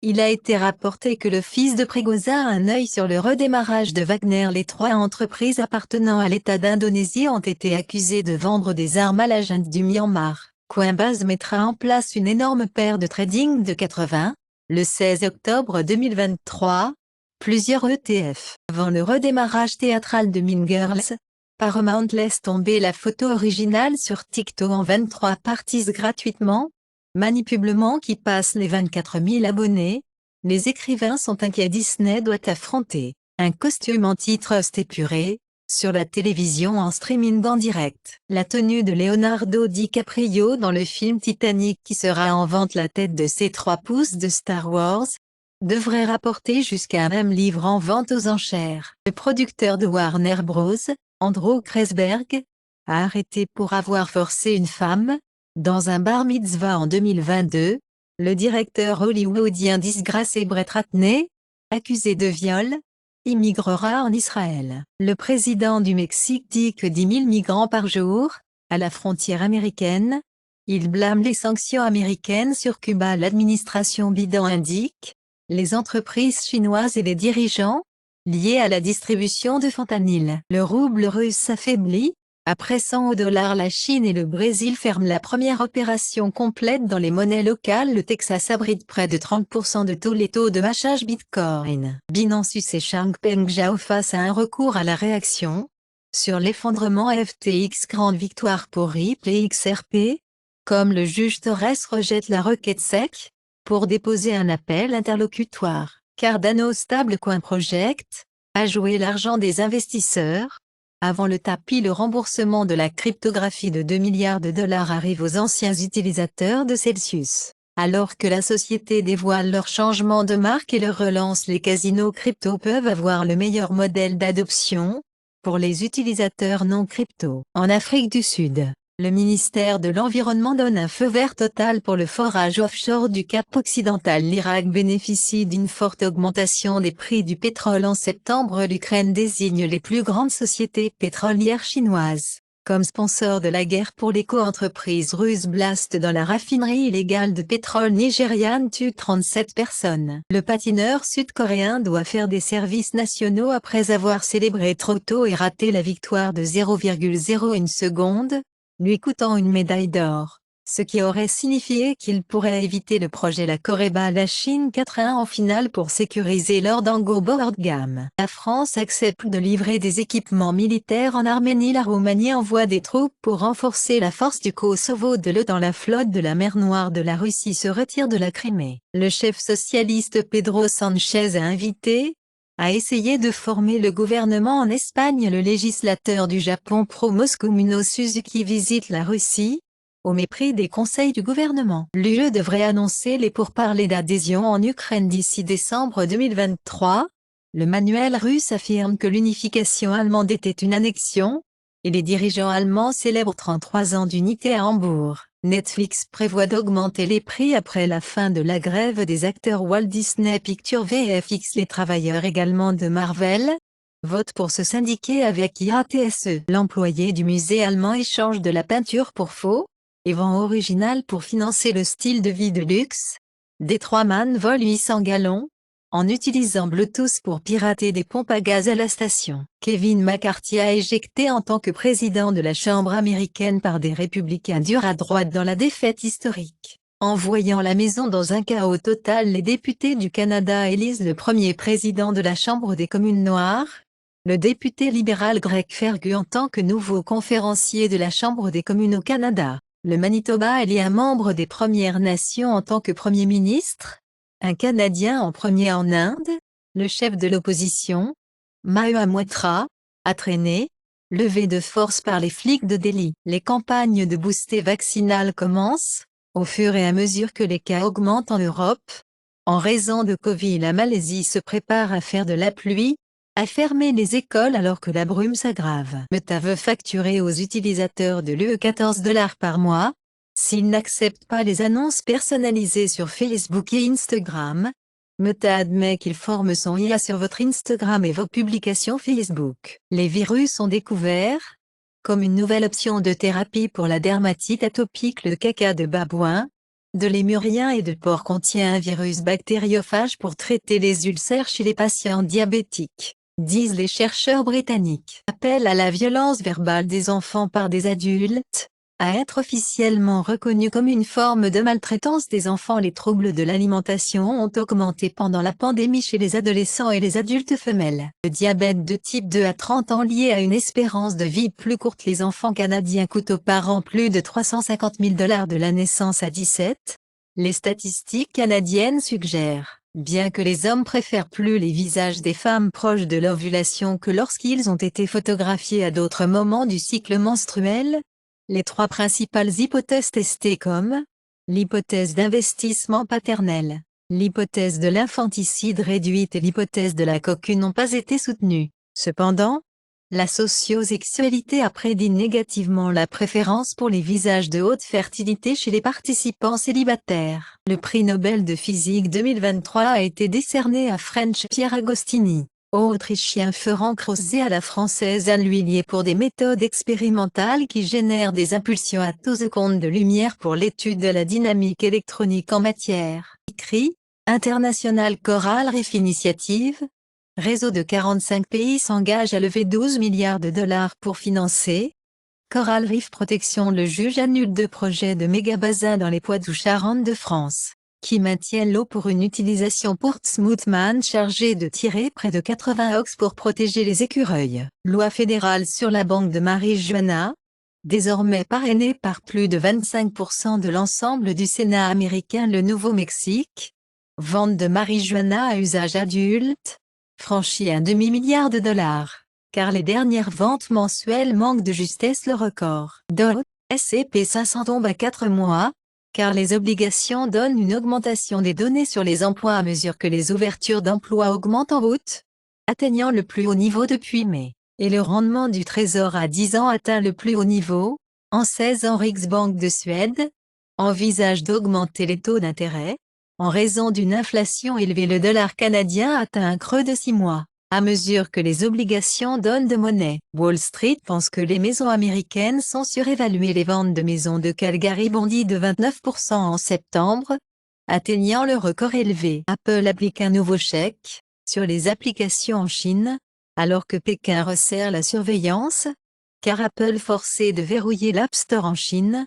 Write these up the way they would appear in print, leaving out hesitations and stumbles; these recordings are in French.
Il a été rapporté que le fils de Prigozhin a un œil sur le redémarrage de Wagner. Les 3 entreprises appartenant à l'État d'Indonésie ont été accusées de vendre des armes à la junte du Myanmar. Coinbase mettra en place une énorme paire de trading de 80, le 16 octobre 2023, plusieurs ETF. Avant le redémarrage théâtral de Mean Girls, Paramount laisse tomber la photo originale sur TikTok en 23 parties gratuitement. Manipulement qui passe les 24 000 abonnés, les écrivains sont inquiets. Disney doit affronter un costume antitrust épuré sur la télévision en streaming en direct. La tenue de Leonardo DiCaprio dans le film Titanic, qui sera en vente la tête de ses 3 pouces de Star Wars, devrait rapporter jusqu'à un même livre en vente aux enchères. Le producteur de Warner Bros., Andrew Kreisberg, a arrêté pour avoir forcé une femme dans un bar mitzvah en 2022, le directeur hollywoodien disgracé Brett Ratner, accusé de viol, immigrera en Israël. Le président du Mexique dit que 10 000 migrants par jour, à la frontière américaine. Il blâme les sanctions américaines sur Cuba. L'administration Biden indique les entreprises chinoises et les dirigeants liés à la distribution de fentanyl. Le rouble russe s'affaiblit. Après 100 $, la Chine et le Brésil ferment la première opération complète dans les monnaies locales. Le Texas abrite près de 30% de tous les taux de machage Bitcoin. Binance US et Changpeng Zhao face à un recours à la réaction sur l'effondrement FTX. Grande victoire pour Ripple et XRP. Comme le juge Torres rejette la requête SEC pour déposer un appel interlocutoire. Cardano Stablecoin Project a joué l'argent des investisseurs. Avant le tapis, le remboursement de la cryptographie de 2 milliards de dollars arrive aux anciens utilisateurs de Celsius. Alors que la société dévoile leur changement de marque et leur relance, les casinos crypto peuvent avoir le meilleur modèle d'adoption pour les utilisateurs non crypto. En Afrique du Sud, le ministère de l'Environnement donne un feu vert total pour le forage offshore du Cap Occidental. L'Irak bénéficie d'une forte augmentation des prix du pétrole en septembre. L'Ukraine désigne les plus grandes sociétés pétrolières chinoises comme sponsor de la guerre pour l'éco-entreprise russe. Blast dans la raffinerie illégale de pétrole nigériane tue 37 personnes. Le patineur sud-coréen doit faire des services nationaux après avoir célébré trop tôt et raté la victoire de 0,01 seconde, lui coûtant une médaille d'or, ce qui aurait signifié qu'il pourrait éviter le projet. La Corée bat la Chine 4-1 en finale pour sécuriser leur dango board game. La France accepte de livrer des équipements militaires en Arménie. La Roumanie envoie des troupes pour renforcer la force du Kosovo de l'OTAN. La flotte de la mer Noire de la Russie se retire de la Crimée. Le chef socialiste Pedro Sanchez a invité à essayer de former le gouvernement en Espagne. Le législateur du Japon pro-Moscou Muno Suzuki visite la Russie, au mépris des conseils du gouvernement. L'UE devrait annoncer les pourparlers d'adhésion en Ukraine d'ici décembre 2023. Le manuel russe affirme que l'unification allemande était une annexion, et les dirigeants allemands célèbrent 33 ans d'unité à Hambourg. Netflix prévoit d'augmenter les prix après la fin de la grève des acteurs Walt Disney Pictures VFX. Les travailleurs également de Marvel votent pour se syndiquer avec IATSE. L'employé du musée allemand échange de la peinture pour faux et vend original pour financer le style de vie de luxe. Detroit Man vole 800 gallons en utilisant Bluetooth pour pirater des pompes à gaz à la station. Kevin McCarthy a éjecté en tant que président de la Chambre américaine par des républicains durs à droite dans la défaite historique. Envoyant la maison dans un chaos total, les députés du Canada élisent le premier président de la Chambre des communes noires, le député libéral Greg Fergu en tant que nouveau conférencier de la Chambre des communes au Canada. Le Manitoba élit un membre des Premières Nations en tant que Premier ministre. Un Canadien en premier en Inde, le chef de l'opposition, Mahua Moitra, a traîné, levé de force par les flics de Delhi. Les campagnes de booster vaccinal commencent, au fur et à mesure que les cas augmentent en Europe. En raison de Covid, la Malaisie se prépare à faire de la pluie, à fermer les écoles alors que la brume s'aggrave. Meta veut facturer aux utilisateurs de l'UE 14 $ par mois, s'ils n'acceptent pas les annonces personnalisées sur Facebook et Instagram. Meta admet qu'il forme son IA sur votre Instagram et vos publications Facebook. Les virus sont découverts comme une nouvelle option de thérapie pour la dermatite atopique. Le caca de babouin de lémurien et de porc contient un virus bactériophage pour traiter les ulcères chez les patients diabétiques, disent les chercheurs britanniques. Appel à la violence verbale des enfants par des adultes, à être officiellement reconnu comme une forme de maltraitance des enfants. Les troubles de l'alimentation ont augmenté pendant la pandémie chez les adolescents et les adultes femelles. Le diabète de type 2 à 30 ans lié à une espérance de vie plus courte. Les enfants canadiens coûtent aux parents plus de 350 000 $ de la naissance à 17. Les statistiques canadiennes suggèrent, bien que les hommes préfèrent plus les visages des femmes proches de l'ovulation que lorsqu'ils ont été photographiés à d'autres moments du cycle menstruel, les trois principales hypothèses testées comme l'hypothèse d'investissement paternel, l'hypothèse de l'infanticide réduite et l'hypothèse de la coquue n'ont pas été soutenues. Cependant, la sociosexualité a prédit négativement la préférence pour les visages de haute fertilité chez les participants célibataires. Le prix Nobel de physique 2023 a été décerné à French Pierre Agostini, au Autrichien Ferenc Rose et à la Française Anne L'Huillier pour des méthodes expérimentales qui génèrent des impulsions à 12 secondes de lumière pour l'étude de la dynamique électronique en matière. CRI, International Coral Reef Initiative, réseau de 45 pays s'engage à lever 12 milliards de dollars pour financer Coral Reef Protection. Le juge annule 2 projets de méga-bassins dans les Poitou-Charentes de France, qui maintiennent l'eau pour une utilisation Portsmouth-Man chargée de tirer près de 80 ox pour protéger les écureuils. Loi fédérale sur la banque de marijuana, désormais parrainée par plus de 25% de l'ensemble du Sénat américain. Le Nouveau-Mexique, vente de marijuana à usage adulte, franchit un demi-milliard de dollars, car les dernières ventes mensuelles manquent de justesse. Le record Dow S&P 500 tombe à 4 mois, car les obligations donnent une augmentation des données sur les emplois à mesure que les ouvertures d'emplois augmentent en août, atteignant le plus haut niveau depuis mai, et le rendement du trésor à 10 ans atteint le plus haut niveau en 16 ans. Riksbank de Suède envisage d'augmenter les taux d'intérêt en raison d'une inflation élevée. Le dollar canadien atteint un creux de 6 mois, à mesure que les obligations donnent de monnaie. Wall Street pense que les maisons américaines sont surévaluées. Les ventes de maisons de Calgary bondissent de 29% en septembre, atteignant le record élevé. Apple applique un nouveau chèque sur les applications en Chine, alors que Pékin resserre la surveillance, car Apple forcé de verrouiller l'App Store en Chine,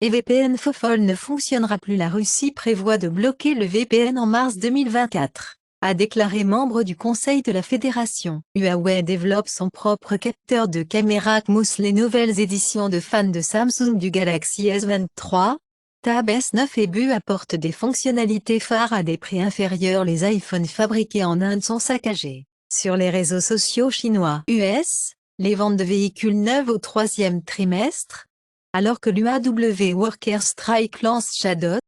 et VPN Fofol ne fonctionnera plus. La Russie prévoit de bloquer le VPN en mars 2024, a déclaré membre du conseil de la fédération. Huawei développe son propre capteur de caméra CMOS. Les nouvelles éditions de fans de Samsung du Galaxy S23, Tab S9 et Bu apportent des fonctionnalités phares à des prix inférieurs. Les iPhones fabriqués en Inde sont saccagés. Sur les réseaux sociaux chinois US, les ventes de véhicules neufs au 3e trimestre, alors que l'UAW Worker Strike lance Shadow,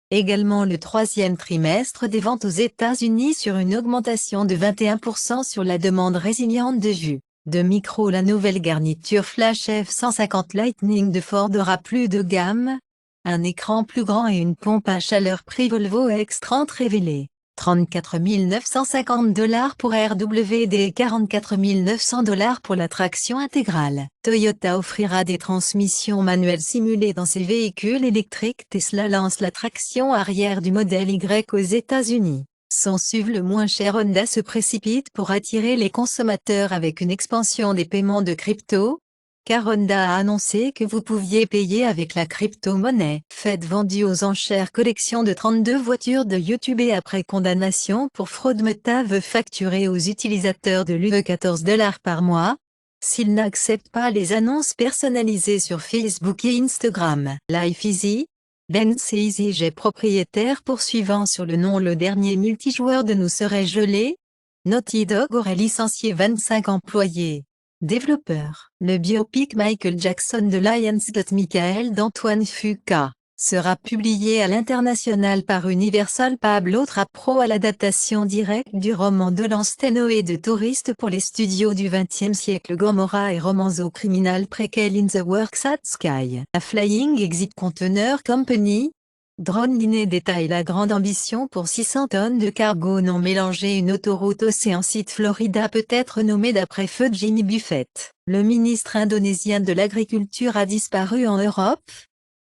également le 3e trimestre des ventes aux États-Unis sur une augmentation de 21% sur la demande résiliente de jus de micro. La nouvelle garniture Flash F150 Lightning de Ford aura plus de gamme, un écran plus grand et une pompe à chaleur prix Volvo X30 révélé. 34 950 $ pour RWD et 44 900 $ pour la traction intégrale. Toyota offrira des transmissions manuelles simulées dans ses véhicules électriques. Tesla lance la traction arrière du modèle Y aux États-Unis. Son SUV le moins cher Honda se précipite pour attirer les consommateurs avec une expansion des paiements de crypto, car Honda a annoncé que vous pouviez payer avec la crypto-monnaie. Fed vendu aux enchères. Collection de 32 voitures de YouTube et après condamnation pour fraude. Meta veut facturer aux utilisateurs de l'UE 14 $ par mois, s'ils n'acceptent pas les annonces personnalisées sur Facebook et Instagram. Life Easy, Benz et EasyJet propriétaire poursuivant sur le nom. Le dernier multijoueur de Nous serait gelé. Naughty Dog aurait licencié 25 employés. Développeur. Le biopic Michael Jackson de Lionsgate Michael d'Antoine Fuqua sera publié à l'international par Universal. Pablo Trapro à l'adaptation directe du roman de Lance Stenoe de Touriste pour les studios du XXe siècle. Gomorrah et Romanzo Criminal Prequel in the Works at Sky. La Flying Exit Container Company, Drone Liné détaille la grande ambition pour 600 tonnes de cargo non mélangé. Une autoroute Océan Site Florida peut être nommée d'après feu Jimmy Buffett. Le ministre indonésien de l'Agriculture a disparu en Europe,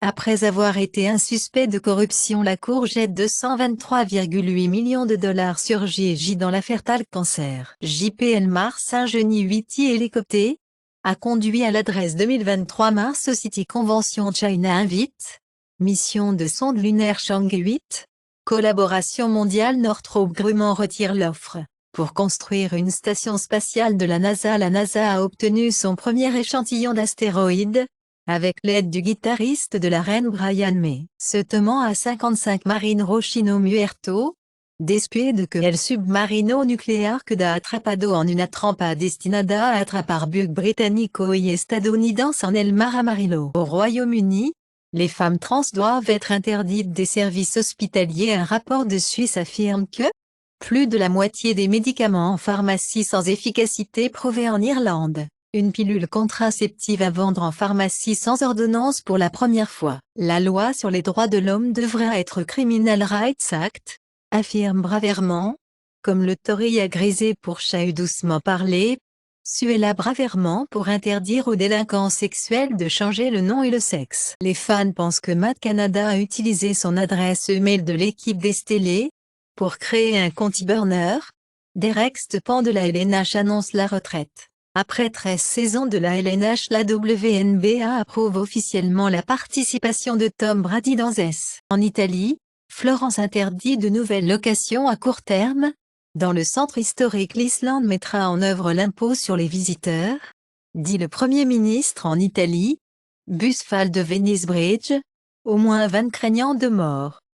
Après avoir été un suspect de corruption, la Cour jette 223,8 millions de dollars sur J&J dans l'affaire Talc Cancer. JPL Mars Saint-Genis 8 hélicoptère a conduit à l'adresse 2023 Mars City Convention China Invite. Mission de sonde lunaire Chang'e 8. Collaboration mondiale Northrop Grumman retire l'offre. Pour construire une station spatiale de la NASA a obtenu son premier échantillon d'astéroïdes, avec l'aide du guitariste de la reine Brian May. Se tenant à 55 Marine Rochino Muerto, después que el submarino nuclear queda atrapado en una trampa destinada a atrapar bugs británico y estadounidense en el mar Amarillo. Au Royaume-Uni, les femmes trans doivent être interdites des services hospitaliers. Un rapport de Suisse affirme que plus de la moitié des médicaments en pharmacie sans efficacité prouvée en Irlande. Une pilule contraceptive à vendre en pharmacie sans ordonnance pour la première fois. La loi sur les droits de l'homme devrait être Criminal Rights Act, affirme Braverman. Comme le Tory a grisé pour chat doucement parlé, Suella Braverman pour interdire aux délinquants sexuels de changer le nom et le sexe. Les fans pensent que Matt Canada a utilisé son adresse email de l'équipe d'Estellé pour créer un compte burner. Derek Stepan de la LNH annonce la retraite. Après 13 saisons de la LNH, la WNBA approuve officiellement la participation de Tom Brady dans S. En Italie, Florence interdit de nouvelles locations à court terme. Dans le centre historique, l'Islande mettra en œuvre l'impôt sur les visiteurs, dit le Premier ministre en Italie. Bus fall de Venice Bridge, au moins 20 craignants de mort.